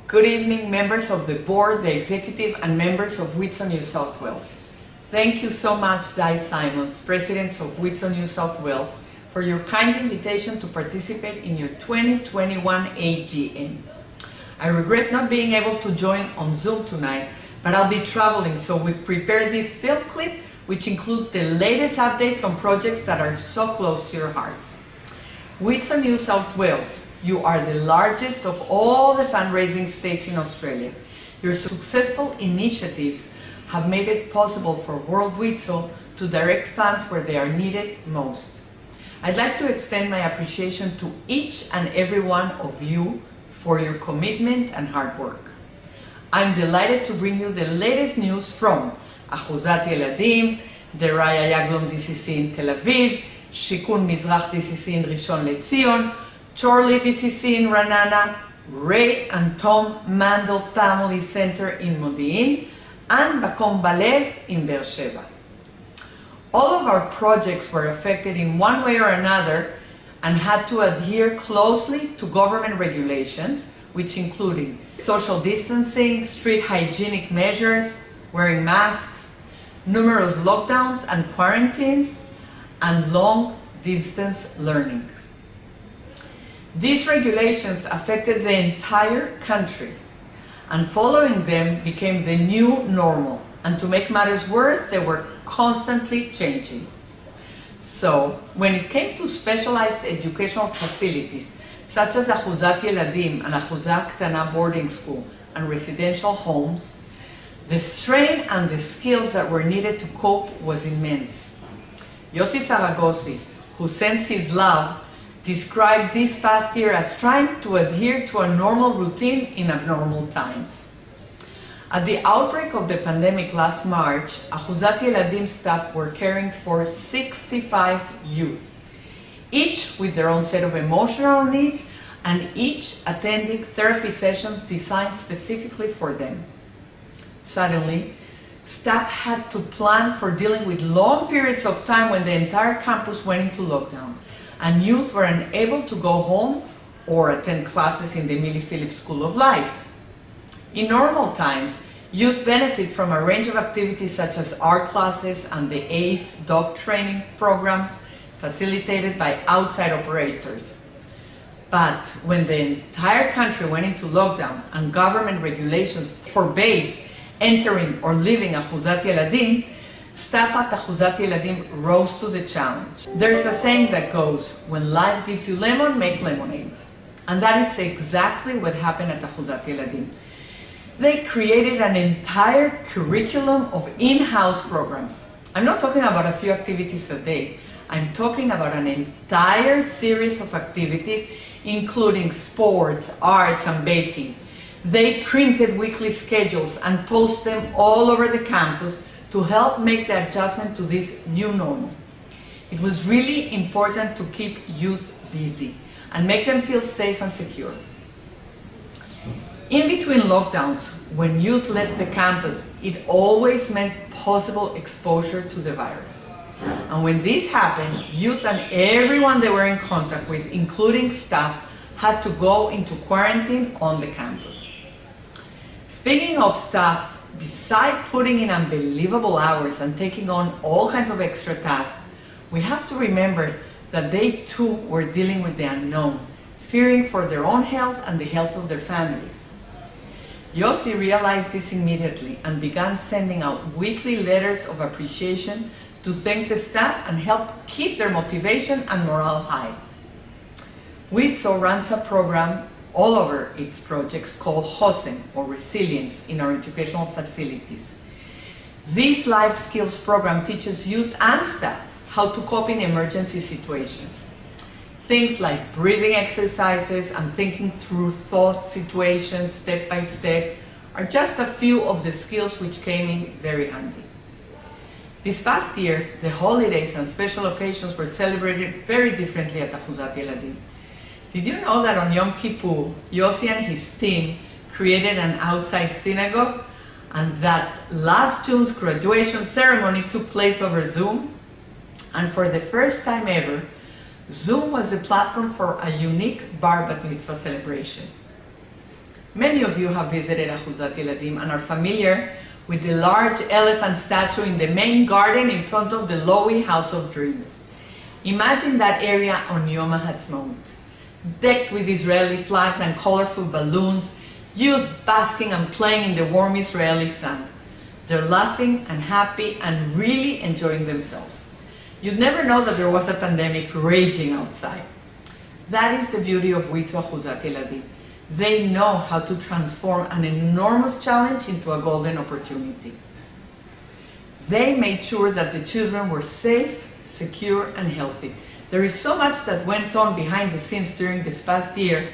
Good evening, members of the board, the executive, and members of WIZO New South Wales. Thank you so much, Di Simons, President of WIZO New South Wales, for your kind invitation to participate in your 2021 AGM. I regret not being able to join on Zoom tonight, but I'll be traveling, so we've prepared this film clip which include the latest updates on projects that are so close to your hearts. WIZO New South Wales, you are the largest of all the fundraising states in Australia. Your successful initiatives have made it possible for World WIZO to direct funds where they are needed most. I'd like to extend my appreciation to each and every one of you for your commitment and hard work. I'm delighted to bring you the latest news from אחוזת ילדים, the Raya Yaglom DCC in Tel Aviv, Shikun Mizrach DCC in Rishon LeZion, Chorley DCC in Ranana, Ray and Tom Mandel Family Center in Modi'in, and Bakom Balev in Be'er Sheva. All of our projects were affected in one way or another and had to adhere closely to government regulations, which including social distancing, street hygienic measures, wearing masks, numerous lockdowns and quarantines, and long-distance learning. These regulations affected the entire country, and following them became the new normal. And to make matters worse, they were constantly changing. So, when it came to specialized educational facilities, such as אחוזת ילדים and אחוזה קטנה boarding school and residential homes, the strain and the skills that were needed to cope was immense. Yossi Saragosi, who sends his love, described this past year as trying to adhere to a normal routine in abnormal times. At the outbreak of the pandemic last March, אחוזת ילדים staff were caring for 65 youth, each with their own set of emotional needs and each attending therapy sessions designed specifically for them. Suddenly, staff had to plan for dealing with long periods of time when the entire campus went into lockdown and youth were unable to go home or attend classes in the Millie Phillips School of Life. In normal times, youth benefit from a range of activities such as art classes and the ACE dog training programs facilitated by outside operators. But when the entire country went into lockdown and government regulations forbade entering or leaving אחוזת ילדים, staff at אחוזת ילדים rose to the challenge. There's a saying that goes, when life gives you lemon, make lemonade. And that is exactly what happened at אחוזת ילדים. They created an entire curriculum of in-house programs. I'm not talking about a few activities a day. I'm talking about an entire series of activities, including sports, arts, and baking. They printed weekly schedules and posted them all over the campus to help make the adjustment to this new normal. It was really important to keep youth busy and make them feel safe and secure. In between lockdowns, when youth left the campus, it always meant possible exposure to the virus. And when this happened, youth and everyone they were in contact with, including staff, had to go into quarantine on the campus. Speaking of staff, besides putting in unbelievable hours and taking on all kinds of extra tasks, we have to remember that they too were dealing with the unknown, fearing for their own health and the health of their families. Yossi realized this immediately and began sending out weekly letters of appreciation to thank the staff and help keep their motivation and morale high. WIZO runs a program all over its projects called HOSEN, or Resilience, in our educational facilities. This life skills program teaches youth and staff how to cope in emergency situations. Things like breathing exercises and thinking through thought situations step by step are just a few of the skills which came in very handy. This past year, the holidays and special occasions were celebrated very differently at אחוזת ילדים. Did you know that on Yom Kippur, Yossi and his team created an outside synagogue, and that last June's graduation ceremony took place over Zoom? And for the first time ever, Zoom was the platform for a unique bar bat mitzvah celebration. Many of you have visited Ahuzat Eladim and are familiar with the large elephant statue in the main garden in front of the Lowy House of Dreams. Imagine that area on Yom HaHatzmaut, decked with Israeli flags and colorful balloons, youth basking and playing in the warm Israeli sun. They're laughing and happy and really enjoying themselves. You'd never know that there was a pandemic raging outside. That is the beauty of WIZO Ahuzat Eladim. They know how to transform an enormous challenge into a golden opportunity. They made sure that the children were safe, secure, and healthy. There is so much that went on behind the scenes during this past year,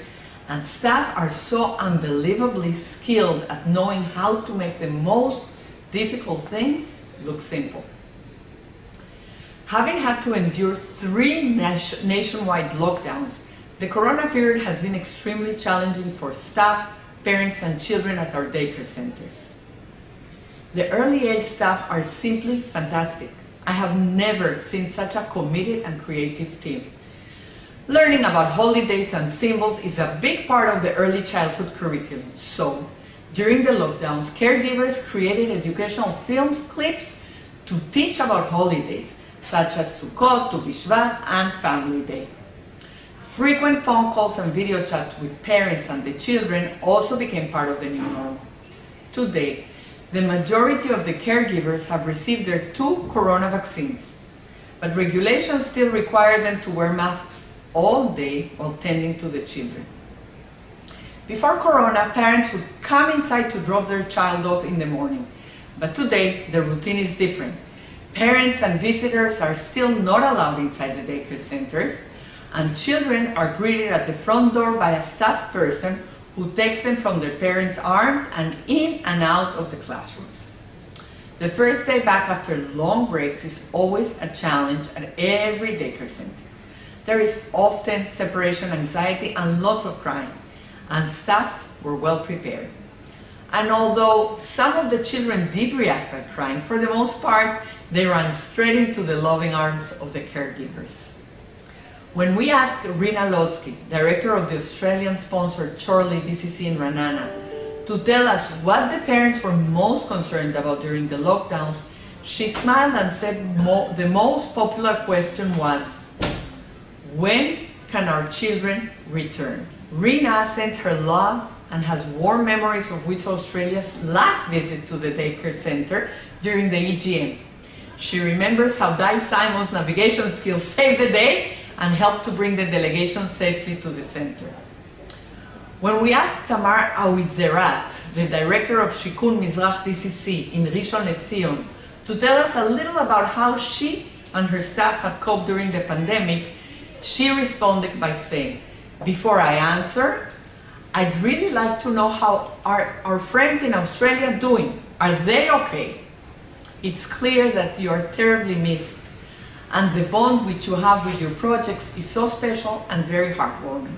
and staff are so unbelievably skilled at knowing how to make the most difficult things look simple. Having had to endure 3 nationwide lockdowns, the corona period has been extremely challenging for staff, parents, and children at our daycare centers. The early age staff are simply fantastic. I have never seen such a committed and creative team. Learning about holidays and symbols is a big part of the early childhood curriculum. So, during the lockdowns, caregivers created educational films, clips to teach about holidays, such as Sukkot, Tu B'Shvat, and Family Day. Frequent phone calls and video chats with parents and the children also became part of the new normal. Today, the majority of the caregivers have received their 2 corona vaccines, but regulations still require them to wear masks all day while tending to the children. Before corona, parents would come inside to drop their child off in the morning, but today the routine is different. Parents and visitors are still not allowed inside the daycare centers, and children are greeted at the front door by a staff person who takes them from their parents' arms and in and out of the classrooms. The first day back after long breaks is always a challenge at every daycare center. There is often separation anxiety and lots of crying, and staff were well prepared. And although some of the children did react by crying, for the most part, they ran straight into the loving arms of the caregivers. When we asked Rina Losky, director of the Australian-sponsored Chorley DCC in Ranana, to tell us what the parents were most concerned about during the lockdowns, she smiled and said the most popular question was, when can our children return? Rina sends her love and has warm memories of WIZO Australia's last visit to the daycare center during the AGM. She remembers how Di Simon's navigation skills saved the day and helped to bring the delegation safely to the center. When we asked Tamar Awizerat, the director of Shikun Mizrach DCC in Rishon LeZion, to tell us a little about how she and her staff had coped during the pandemic, she responded by saying, "Before I answer, I'd really like to know how our friends in Australia doing. Are they okay? It's clear that you are terribly missed, and the bond which you have with your projects is so special and very heartwarming."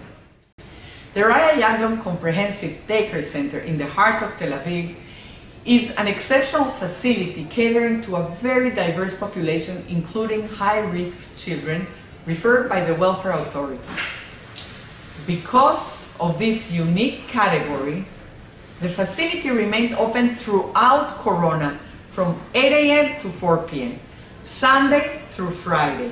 The Raya Yaglon Comprehensive Daycare Center in the heart of Tel Aviv is an exceptional facility catering to a very diverse population, including high-risk children referred by the welfare authorities. Because of this unique category, the facility remained open throughout Corona from 8 a.m. to 4 p.m., Sunday through Friday.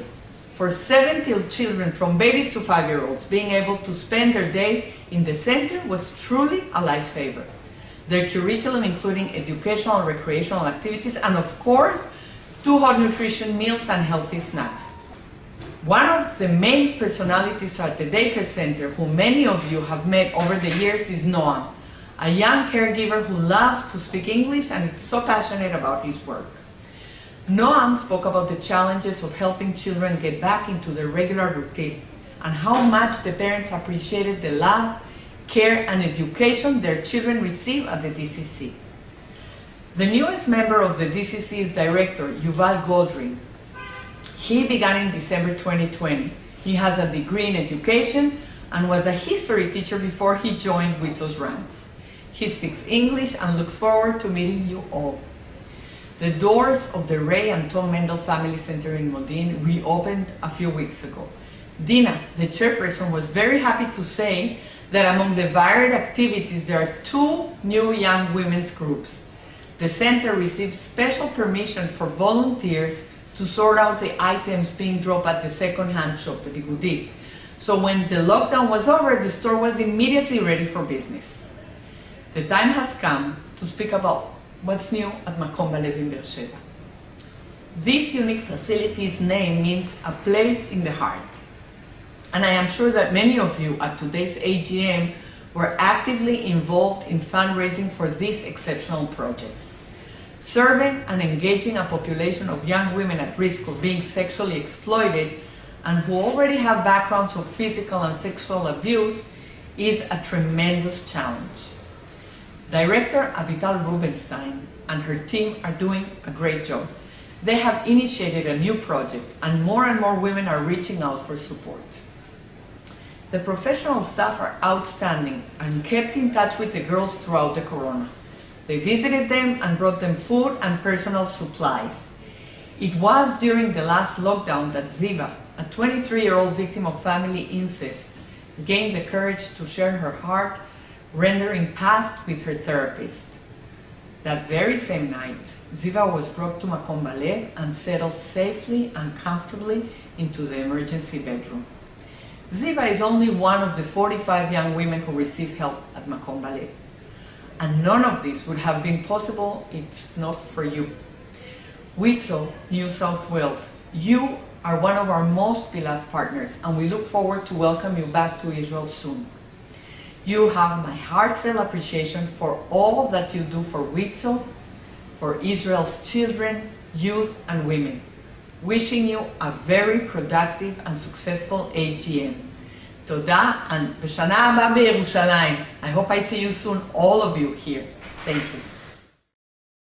For 70 children from babies to 5-year-olds, being able to spend their day in the center was truly a lifesaver. Their curriculum including educational and recreational activities and of course, 2 hot nutrition meals and healthy snacks. One of the main personalities at the daycare center, who many of you have met over the years, is Noam, a young caregiver who loves to speak English and is so passionate about his work. Noam spoke about the challenges of helping children get back into their regular routine and how much the parents appreciated the love, care, and education their children receive at the DCC. The newest member of the DCC is Director Yuval Goldring. He began in December 2020. He has a degree in education and was a history teacher before he joined WIZO's ranks. He speaks English and looks forward to meeting you all. The doors of the Ray and Tom Mendel Family Center in Modin reopened a few weeks ago. Dina, the chairperson, was very happy to say that among the varied activities there are 2 new young women's groups. The center receives special permission for volunteers to sort out the items being dropped at the second-hand shop, the Bigudik. So when the lockdown was over, the store was immediately ready for business. The time has come to speak about what's new at Makom Balev in Beersheba. This unique facility's name means a place in the heart. And I am sure that many of you at today's AGM were actively involved in fundraising for this exceptional project. Serving and engaging a population of young women at risk of being sexually exploited and who already have backgrounds of physical and sexual abuse is a tremendous challenge. Director Avital Rubenstein and her team are doing a great job. They have initiated a new project and more women are reaching out for support. The professional staff are outstanding and kept in touch with the girls throughout the corona. They visited them and brought them food and personal supplies. It was during the last lockdown that Ziva, a 23-year-old victim of family incest, gained the courage to share her heart, rendering past with her therapist. That very same night, Ziva was brought to Makom Balev and settled safely and comfortably into the emergency bedroom. Ziva is only one of the 45 young women who receive help at Makom Balev. And none of this would have been possible if it's not for you. WIZO New South Wales, you are one of our most beloved partners and we look forward to welcome you back to Israel soon. You have my heartfelt appreciation for all that you do for WIZO, for Israel's children, youth and women. Wishing you a very productive and successful AGM. Toda and B'Shana Haba B'Yerushalayim. I hope I see you soon, all of you here. Thank you.